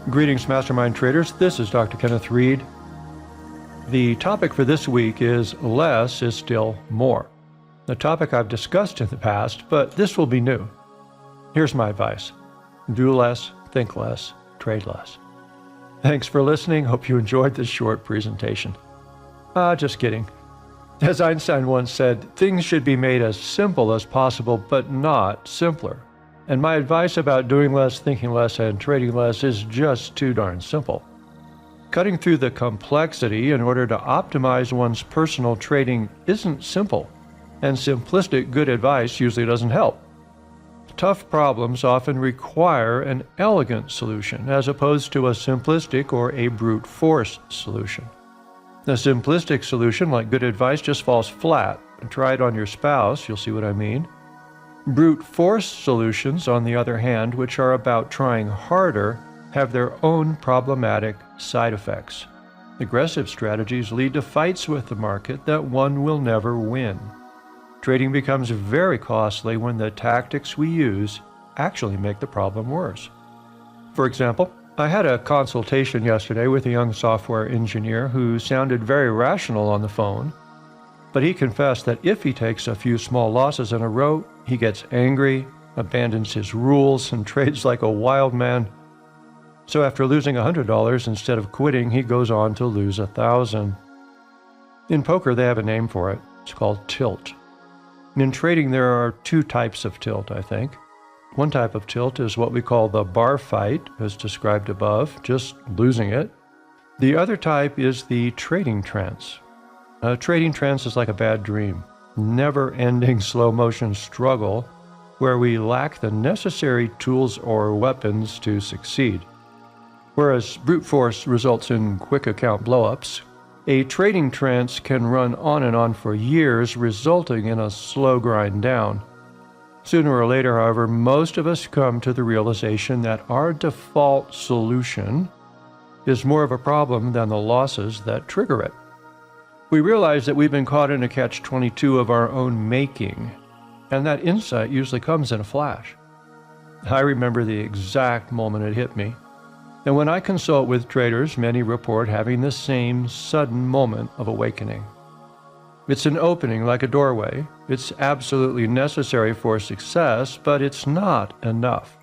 Greetings, Mastermind traders. This is Dr. Kenneth Reid. The topic for this week is less is still more. A topic I've discussed in the past, but this will be new. Here's my advice. Do less, think less, trade less. Thanks for listening. Hope you enjoyed this short presentation. Just kidding. As Einstein once said, things should be made as simple as possible, but not simpler. And my advice about doing less, thinking less, and trading less is just too darn simple. Cutting through the complexity in order to optimize one's personal trading isn't simple, and simplistic good advice usually doesn't help. Tough problems often require an elegant solution as opposed to a simplistic or a brute force solution. The simplistic solution, like good advice, just falls flat. Try it on your spouse, you'll see what I mean. Brute force solutions, on the other hand, which are about trying harder, have their own problematic side effects. Aggressive strategies lead to fights with the market that one will never win. Trading becomes very costly when the tactics we use actually make the problem worse. For example, I had a consultation yesterday with a young software engineer who sounded very rational on the phone, but he confessed that if he takes a few small losses in a row, he gets angry, abandons his rules, and trades like a wild man. So after losing $100, instead of quitting, he goes on to lose $1,000. In poker, they have a name for it. It's called tilt. In trading, there are two types of tilt, I think. One type of tilt is what we call the bar fight, as described above, just losing it. The other type is the trading trance. A trading trance is like a bad dream, never-ending slow-motion struggle where we lack the necessary tools or weapons to succeed. Whereas brute force results in quick account blowups, a trading trance can run on and on for years, resulting in a slow grind down. Sooner or later, however, most of us come to the realization that our default solution is more of a problem than the losses that trigger it. We realize that we've been caught in a catch-22 of our own making, and that insight usually comes in a flash. I remember the exact moment it hit me. And when I consult with traders, many report having the same sudden moment of awakening. It's an opening like a doorway. It's absolutely necessary for success, but it's not enough.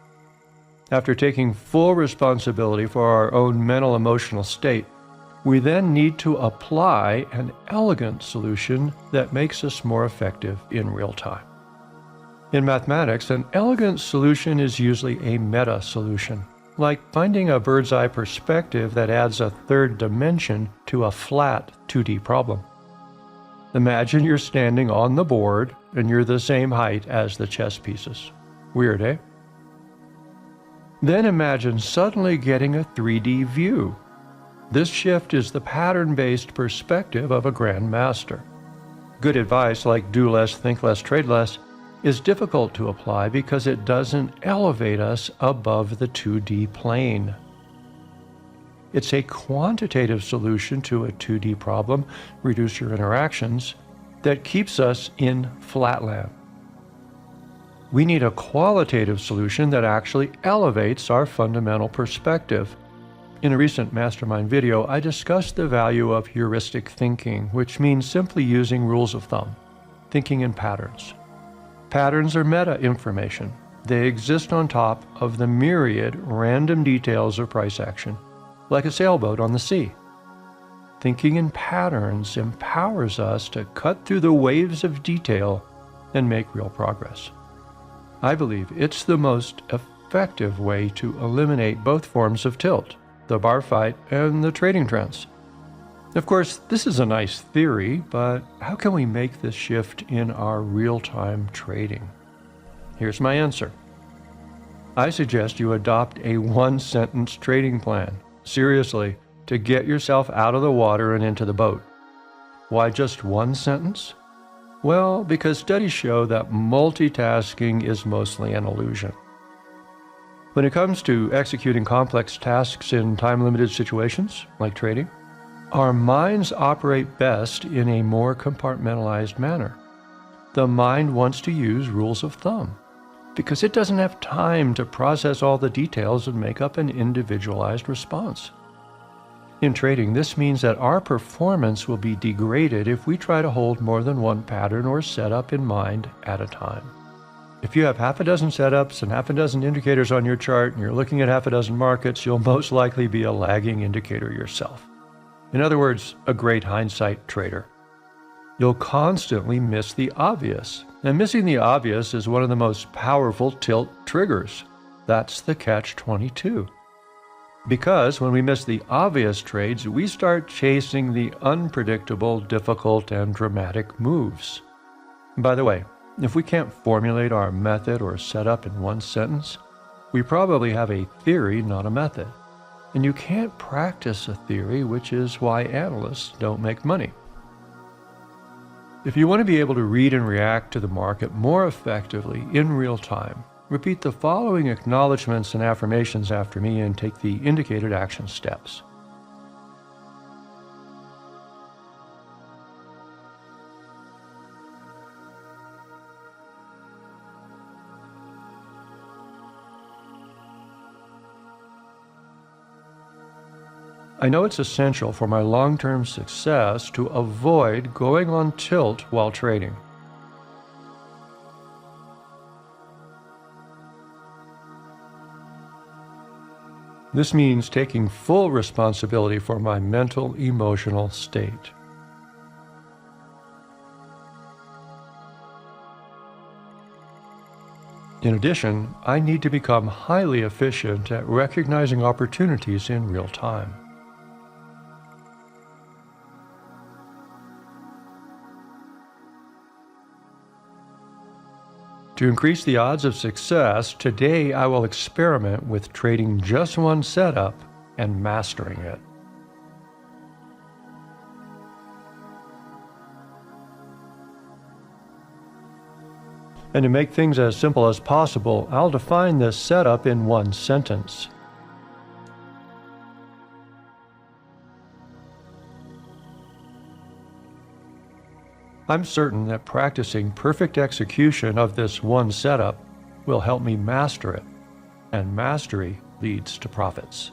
After taking full responsibility for our own mental emotional state, we then need to apply an elegant solution that makes us more effective in real time. In mathematics, an elegant solution is usually a meta solution, like finding a bird's eye perspective that adds a third dimension to a flat 2D problem. Imagine you're standing on the board and you're the same height as the chess pieces. Weird, eh? Then imagine suddenly getting a 3D view. This shift is the pattern-based perspective of a grandmaster. Good advice like do less, think less, trade less is difficult to apply because it doesn't elevate us above the 2D plane. It's a quantitative solution to a 2D problem, reduce your interactions, that keeps us in flatland. We need a qualitative solution that actually elevates our fundamental perspective. In a recent Mastermind video, I discussed the value of heuristic thinking, which means simply using rules of thumb, thinking in patterns. Patterns are meta information. They exist on top of the myriad random details of price action, like a sailboat on the sea. Thinking in patterns empowers us to cut through the waves of detail and make real progress. I believe it's the most effective way to eliminate both forms of tilt, the bar fight and the trading trance. Of course, this is a nice theory, but how can we make this shift in our real-time trading? Here's my answer. I suggest you adopt a one-sentence trading plan, seriously, to get yourself out of the water and into the boat. Why just one sentence? Well, because studies show that multitasking is mostly an illusion. When it comes to executing complex tasks in time-limited situations, like trading, our minds operate best in a more compartmentalized manner. The mind wants to use rules of thumb. because it doesn't have time to process all the details and make up an individualized response. In trading, this means that our performance will be degraded if we try to hold more than one pattern or setup in mind at a time. If you have half a dozen setups and half a dozen indicators on your chart and you're looking at half a dozen markets, you'll most likely be a lagging indicator yourself. In other words, a great hindsight trader. You'll constantly miss the obvious, and missing the obvious is one of the most powerful tilt triggers. That's the catch-22. Because when we miss the obvious trades, we start chasing the unpredictable, difficult, and dramatic moves. By the way, if we can't formulate our method or setup in one sentence, we probably have a theory, not a method. And you can't practice a theory, which is why analysts don't make money. If you want to be able to read and react to the market more effectively in real time, repeat the following acknowledgments and affirmations after me and take the indicated action steps. I know it's essential for my long-term success to avoid going on tilt while trading. This means taking full responsibility for my mental, emotional state. In addition, I need to become highly efficient at recognizing opportunities in real time. To increase the odds of success, today I will experiment with trading just one setup and mastering it. And to make things as simple as possible, I'll define this setup in one sentence. I'm certain that practicing perfect execution of this one setup will help me master it, and mastery leads to profits.